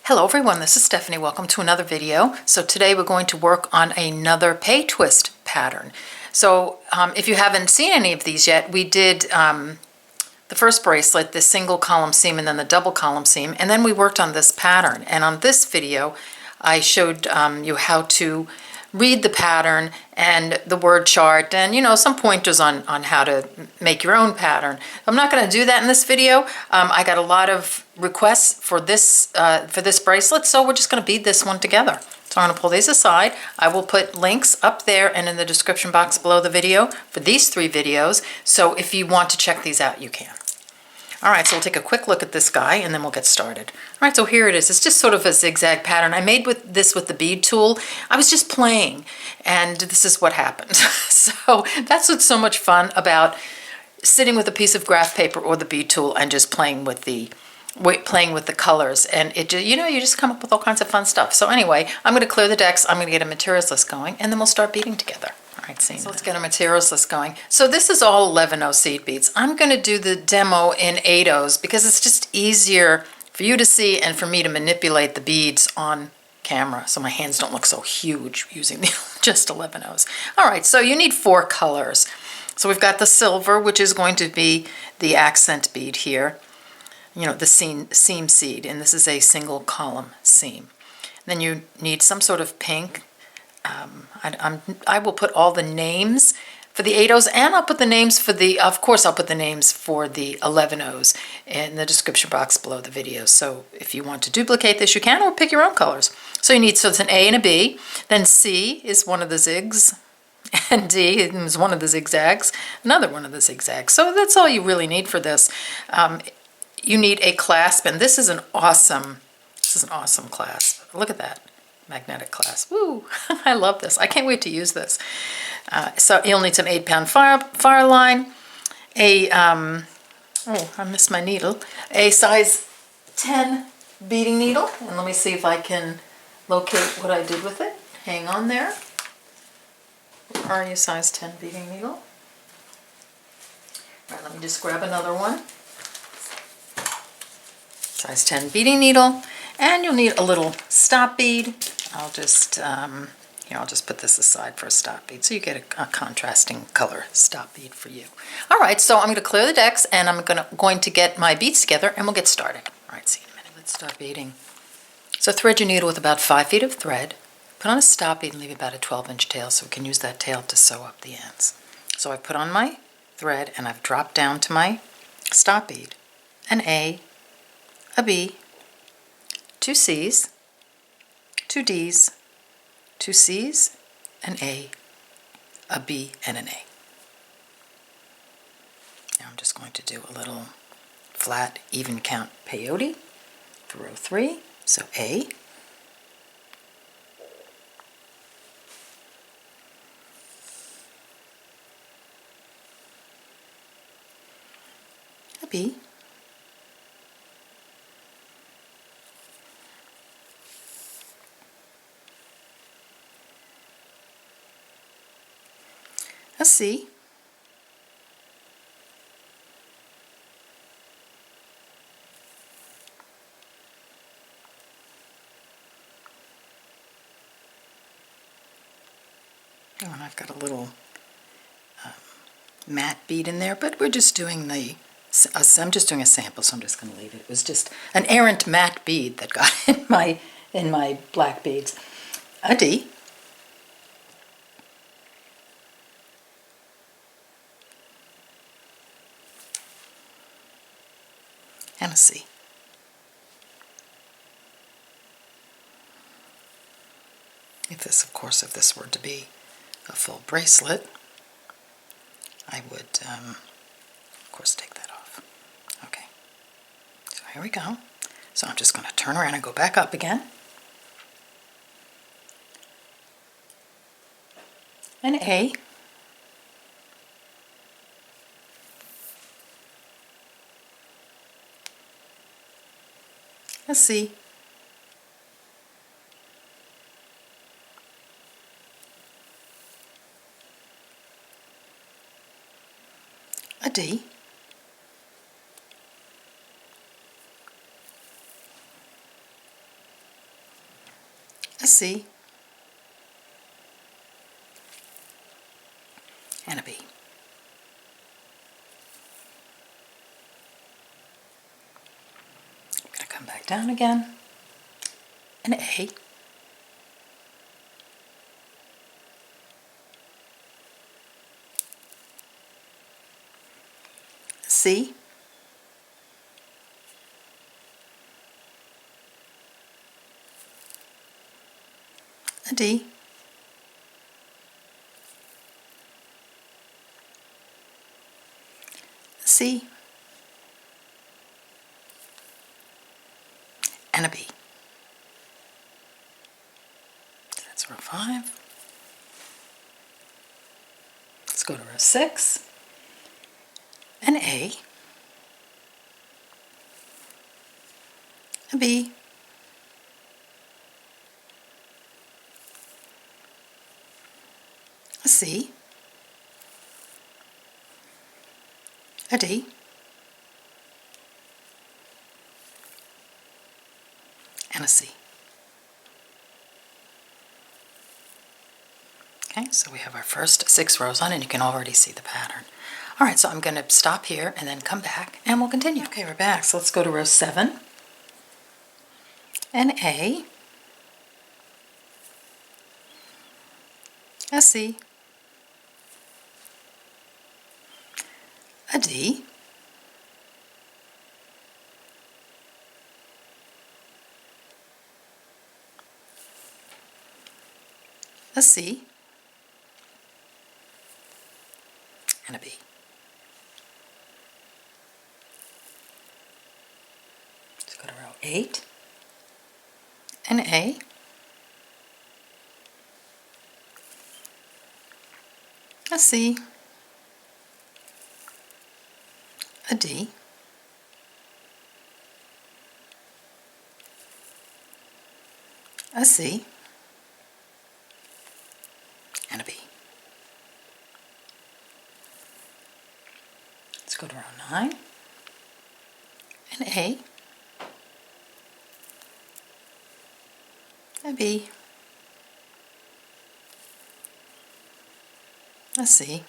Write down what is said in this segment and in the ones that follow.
Hello everyone, this is Stephanie. Welcome to another video. So today we're going to work on another Peytwist pattern. So if you haven't seen any of these yet, we did the first bracelet, the single column seam and then the double column seam, and then we worked on this pattern. And on this video I showed you how to read the pattern and the word chart and some pointers on how to make your own pattern. I'm not going to do that in this video. I got a lot of requests for this bracelet, so we're just going to bead this one together. So I'm going to pull these aside. I will put links up there and in the description box below the video for these 3 videos, so if you want to check these out you can. Alright, so we'll take a quick look at this guy and then we'll get started. Alright, so here it is. It's just sort of a zigzag pattern. I made this with the bead tool. I was just playing and this is what happened. So that's what's so much fun about sitting with a piece of graph paper or the bead tool and just playing with the colors, and it you just come up with all kinds of fun stuff. So anyway, I'm going to clear the decks, I'm going to get a materials list going, and then we'll start beading together. Alright, so let's get a materials list going. So this is all 11/0 seed beads. I'm going to do the demo in 8/0s because it's just easier for you to see and for me to manipulate the beads on camera so my hands don't look so huge using the just 11/0s. Alright, so you need 4 colors. So we've got the silver, which is going to be the accent bead here. The seam seed, and this is a single column seam. Then you need some sort of pink. I will put all the names for the 8/0s, and I'll put the names for of course I'll put the names for the 11/0s in the description box below the video. So if you want to duplicate this, you can, or pick your own colors. So it's an A and a B, then C is one of the zigs, and D is one of the zigzags, another one of the zigzags. So that's all you really need for this. You need a clasp, and this is an awesome clasp. Look at that magnetic clasp. Woo! I love this. I can't wait to use this. So you'll need some 8-pound Fireline, I missed my needle, a size 10 beading needle, and let me see if I can locate what I did with it. Hang on there. Where are you, size 10 beading needle? All right, let me just grab another one. Size 10 beading needle, and you'll need a little stop bead. I'll just put this aside for a stop bead so you get a contrasting color stop bead for you. All right, so I'm going to clear the decks and I'm going to get my beads together and we'll get started. All right, see you in a minute. Let's start beading. So thread your needle with about 5 feet of thread. Put on a stop bead and leave about a 12-inch tail so we can use that tail to sew up the ends. So I put on my thread and I've dropped down to my stop bead. An A, a B, 2 C's, 2 D's, 2 C's, an A, a B, and an A. Now I'm just going to do a little flat even count peyote through row 3. So A, a B, a C, oh, and I've got a little matte bead in there, but we're just doing I'm just doing a sample, so I'm just going to leave it. It was just an errant matte bead that got in my black beads. A D, and a C. If this were to be a full bracelet, I would, of course, take that off. Okay, so here we go. So I'm just going to turn around and go back up again. An A, a C, a D, a C, and a B. I'm going to come back down again, an A, a C, a D, a C, and a B. That's row 5. Let's go to row 6. An A, a B, a C, a D, and a C. Okay, so we have our first 6 rows on, and you can already see the pattern. All right, so I'm going to stop here and then come back and we'll continue. Okay, we're back. So let's go to row 7. An A, a C, a D, a C, and a B. Let's go to row 8. An A, a C, a D, a C, and a B. Let's go to row 9. An A, a B, a C,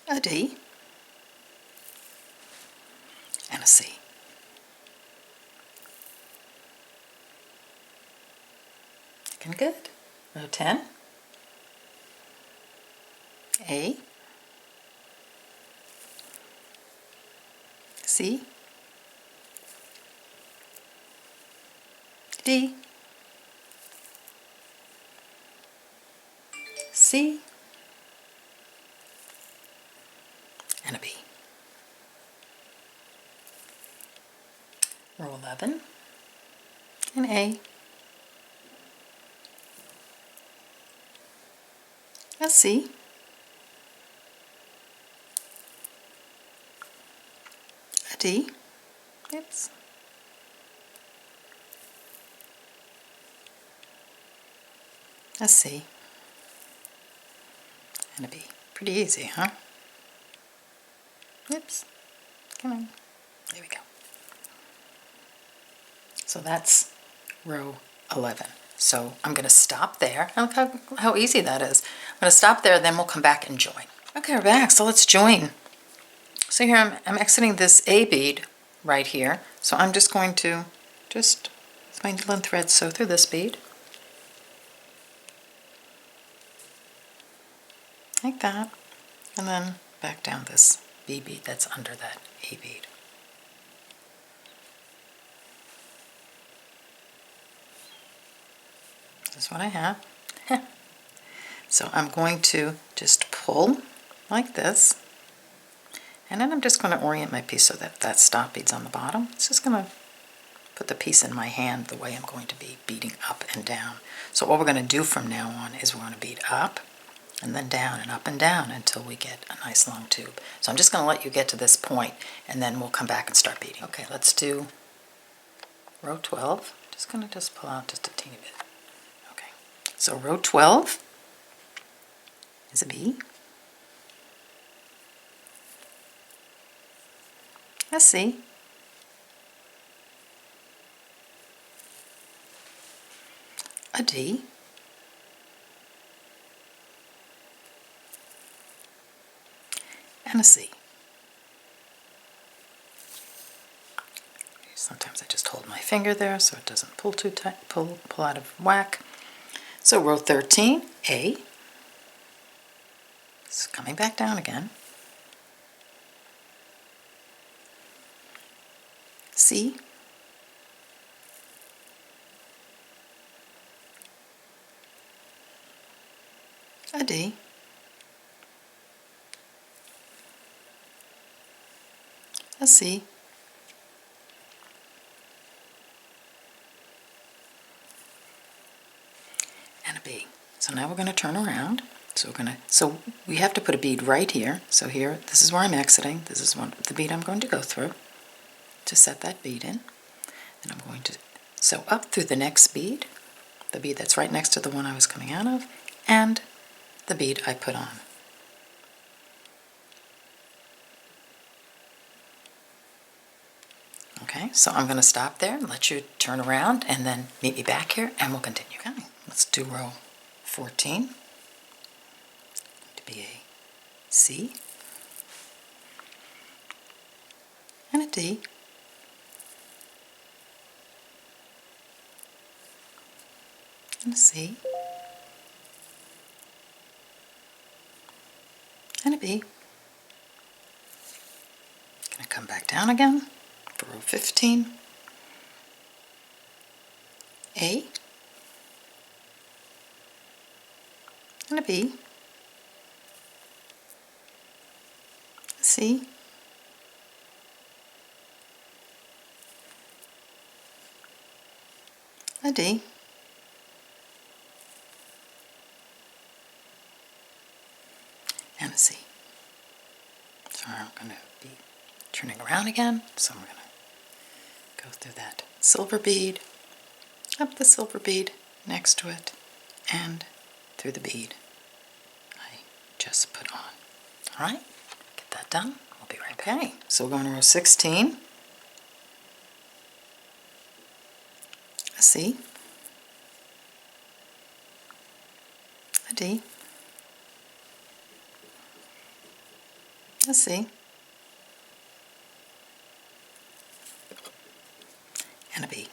a D, and a C. Looking good. Row 10. A, C, D, C, and a B. Row 11. An A, a C, a D, oops, a C, and a B. Pretty easy, huh? Oops, come on, there we go. So that's row 11. So I'm going to stop there. Look how easy that is. I'm going to stop there, then we'll come back and join. Okay, we're back, so let's join. So here I'm exiting this A bead right here. So I'm just going to with my needle and thread sew through this bead. Like that. And then back down this B bead that's under that A bead. This is what I have. So I'm going to just pull like this, and then I'm just going to orient my piece so that that stop bead's on the bottom. It's just going to put the piece in my hand the way I'm going to be beading up and down. So what we're going to do from now on is we're going to bead up and then down and up and down until we get a nice long tube. So I'm just going to let you get to this point, and then we'll come back and start beading. Okay, let's do row 12. Just going to pull out just a teeny bit. So row 12 is a B, a C, a D, and a C. Sometimes I just hold my finger there so it doesn't pull too tight, pull out of whack. So row 13, A. It's coming back down again. C. A D. A C. And a B. So now we're going to turn around. So we have to put a bead right here. So here, this is where I'm exiting. This is the bead I'm going to go through to set that bead in. And I'm going to sew up through the next bead, the bead that's right next to the one I was coming out of, and the bead I put on. Okay, so I'm going to stop there and let you turn around and then meet me back here and we'll continue. Okay, let's do row 14. To be a C and a D and a C and a B. Gonna come back down again for row 15. A and a B, a C, a D, and a C. So I'm going to be turning around again, so I'm going to go through that silver bead, up the silver bead next to it, and through the bead I just put on. Alright, get that done. We'll be right back. Okay, so we're going to row 16, a C, a D, a C, and a B.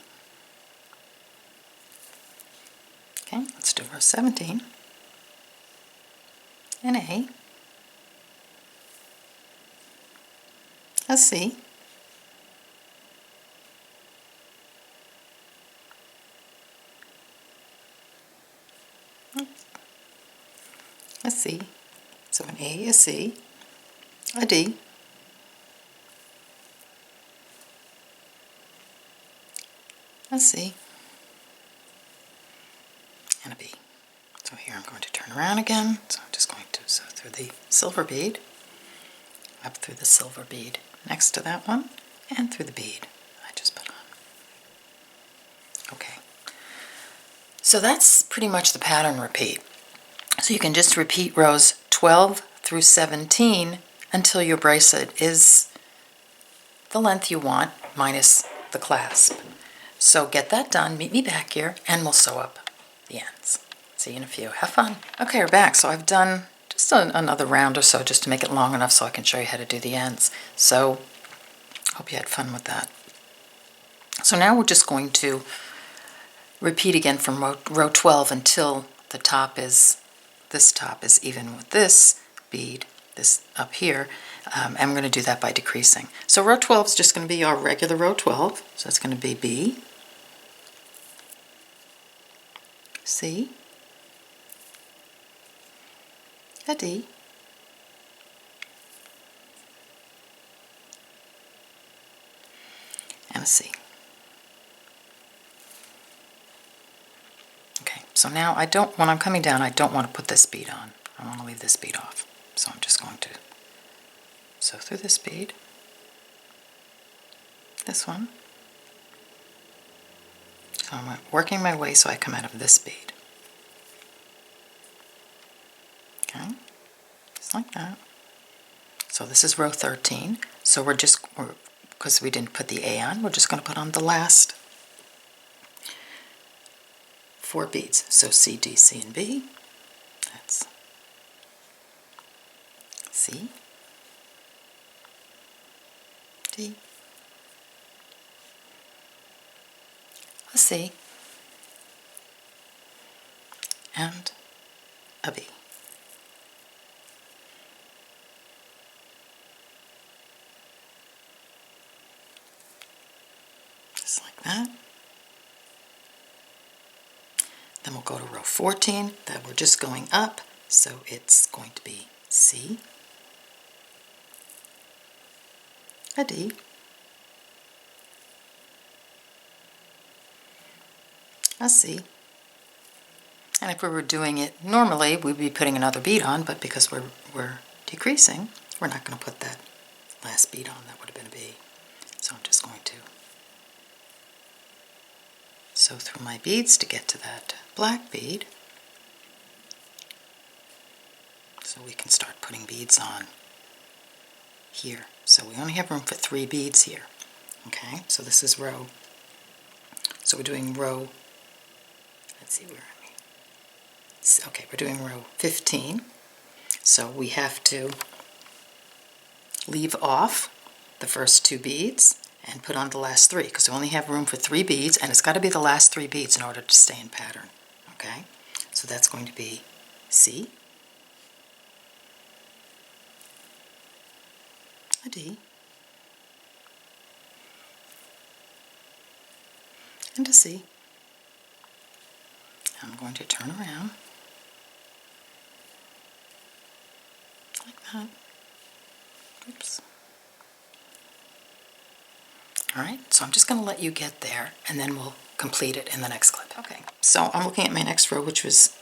Okay, let's do row 17, an A, a C, a C, so an A, a C, a D, a C, and a B. So here I'm going to turn around again, so I'm just going to sew through the silver bead, up through the silver bead next to that one, and through the bead I just put on. Okay, so that's pretty much the pattern repeat. So you can just repeat rows 12 through 17 until your bracelet is the length you want minus the clasp. So get that done, meet me back here, and we'll sew up the ends. See you in a few. Have fun. Okay, we're back. So I've done just another round or so just to make it long enough so I can show you how to do the ends. So hope you had fun with that. So now we're just going to repeat again from row 12 until the top is, this top is even with this bead, this up here, and we're going to do that by decreasing. So row 12 is just going to be our regular row 12, so it's going to be B, C, a D, and a C. Okay, so now when I'm coming down, I don't want to put this bead on. I want to leave this bead off. So I'm just going to sew through this bead, this one. So I'm working my way so I come out of this bead. Okay, just like that. So this is row 13. So because we didn't put the A on, we're just going to put on the last 4 beads. So C, D, C, and B. That's C, D, a C, and a B. Just like that. Then we'll go to row 14, that we're just going up, so it's going to be C, a D, a C, and if we were doing it normally, we'd be putting another bead on, but because we're decreasing, we're not going to put that last bead on. That would have been a B. So I'm just going to sew through my beads to get to that black bead, so we can start putting beads on here. So we only have room for 3 beads here. Okay, so this is row, so we're doing row, let's see, where am I? Okay, we're doing row 15, so we have to leave off the first 2 beads and put on the last 3, because we only have room for 3 beads, and it's got to be the last 3 beads in order to stay in pattern. Okay, so that's going to be C, a D, and a C. I'm going to turn around like that. Oops. Alright, so I'm just going to let you get there, and then we'll complete it in the next clip. Okay, so I'm looking at my next row, which is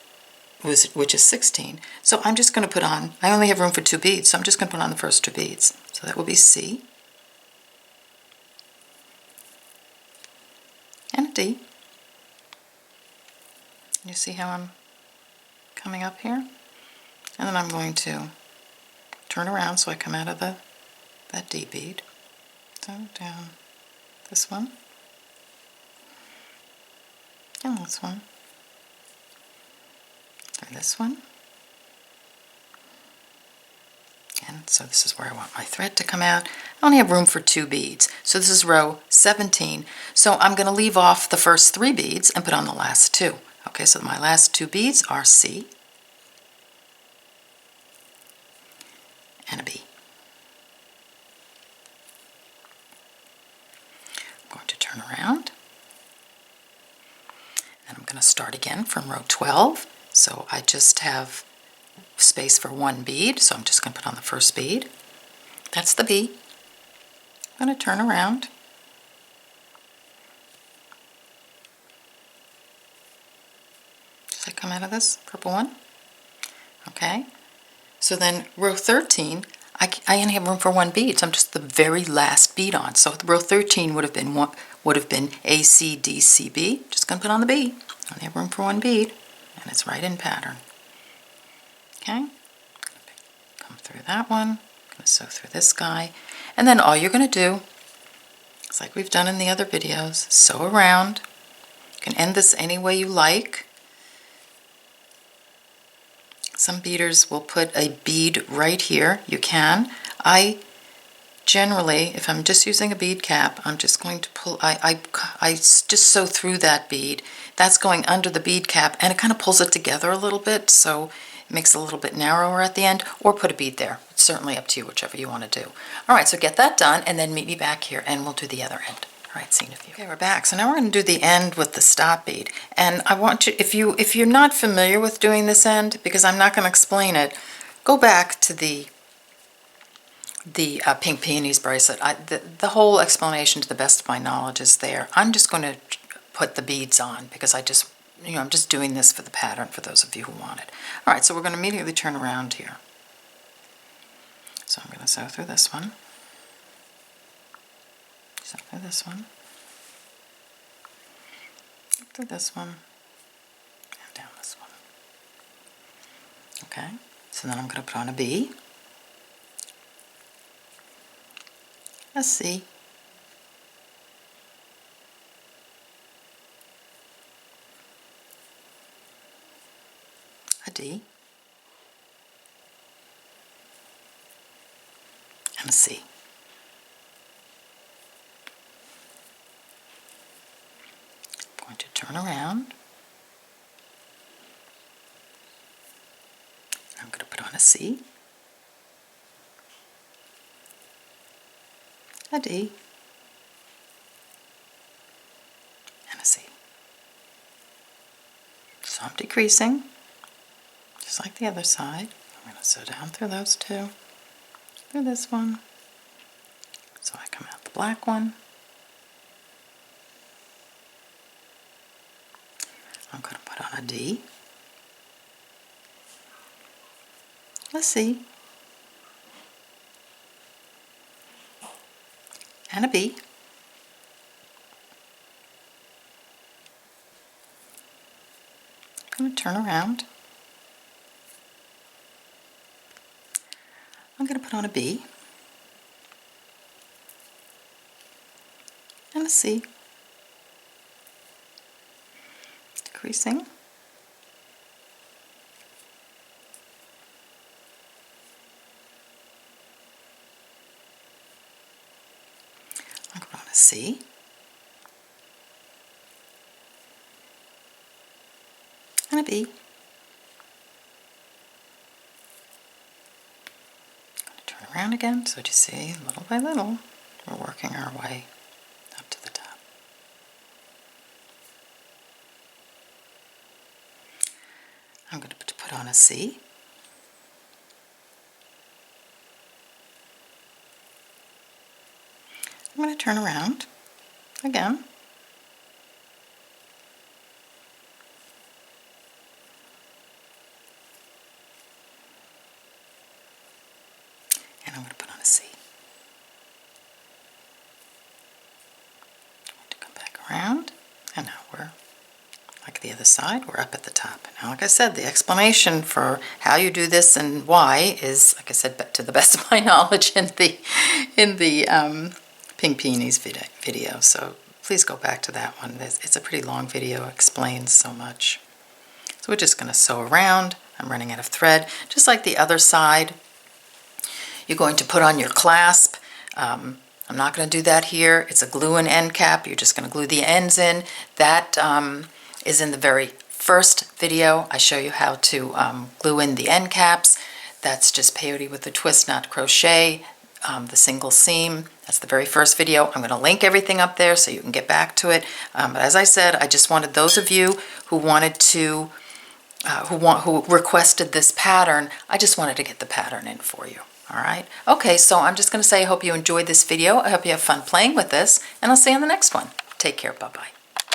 16. So I'm just going to put on, I only have room for 2 beads, so I'm just going to put on the first 2 beads. So that will be C, and a D. You see how I'm coming up here? And then I'm going to turn around so I come out of that D bead. So down this one, and this one, and this one, and so this is where I want my thread to come out. I only have room for 2 beads, so this is row 17. So I'm going to leave off the first 3 beads and put on the last 2. Okay, so my last 2 beads are C and a B. I'm going to turn around, and I'm going to start again from row 12. So I just have space for 1 bead, so I'm just going to put on the first bead. That's the B. I'm going to turn around, as I come out of this purple one. Okay, so then row 13, I only have room for 1 bead, so I'm just the very last bead on. So row 13 would have been A, C, D, C, B. Just going to put on the B. I only have room for 1 bead, and it's right in pattern. Okay, come through that one. I'm going to sew through this guy, and then all you're going to do, it's like we've done in the other videos, sew around. You can end this any way you like. Some beaders will put a bead right here. You can. I generally, if I'm just using a bead cap, I'm just going to pull, I just sew through that bead. That's going under the bead cap, and it kind of pulls it together a little bit, so it makes it a little bit narrower at the end, or put a bead there. It's certainly up to you, whichever you want to do. All right, so get that done, and then meet me back here, and we'll do the other end. All right, see you in a few. Okay, we're back. So now we're going to do the end with the stop bead. And I want you, if you're not familiar with doing this end, because I'm not going to explain it, go back to the Pink Peonies bracelet. The whole explanation, to the best of my knowledge, is there. I'm just going to put the beads on because I'm just doing this for the pattern for those of you who want it. All right, so we're going to immediately turn around here. So I'm going to sew through this one. Sew through this one, through this one, and down this one. Okay, so then I'm going to put on a B, a C, D, and a C. I'm going to turn around. I'm going to put on a C, a D, and a C. So I'm decreasing, just like the other side. I'm going to sew down through those two, through this one, so I come out the black one. I'm going to put on a D, a C, and a B. I'm going to turn around. I'm going to put on a B and a C, decreasing, I'm going to put on a C, and a B. I'm going to turn around again, so you see, little by little, we're working our way up to the top. I'm going to put on a C, I'm going to turn around again, and I'm going to put on a C. I'm going to come back around, and now we're like the other side, we're up at the top. Now, like I said, the explanation for how you do this and why is, like I said, to the best of my knowledge in the Pink Peonies video. So please go back to that one. It's a pretty long video, explains so much. So we're just going to sew around. I'm running out of thread. Just like the other side, you're going to put on your clasp. I'm not going to do that here. It's a glue-in end cap. You're just going to glue the ends in. That is in the very first video. I show you how to glue in the end caps. That's just peyote with the twist, not crochet, the single seam. That's the very first video. I'm going to link everything up there so you can get back to it. But as I said, I just wanted those of you who wanted to, who requested this pattern, I just wanted to get the pattern in for you. All right. Okay, so I'm just going to say I hope you enjoyed this video. I hope you have fun playing with this, and I'll see you on the next one. Take care. Bye-bye.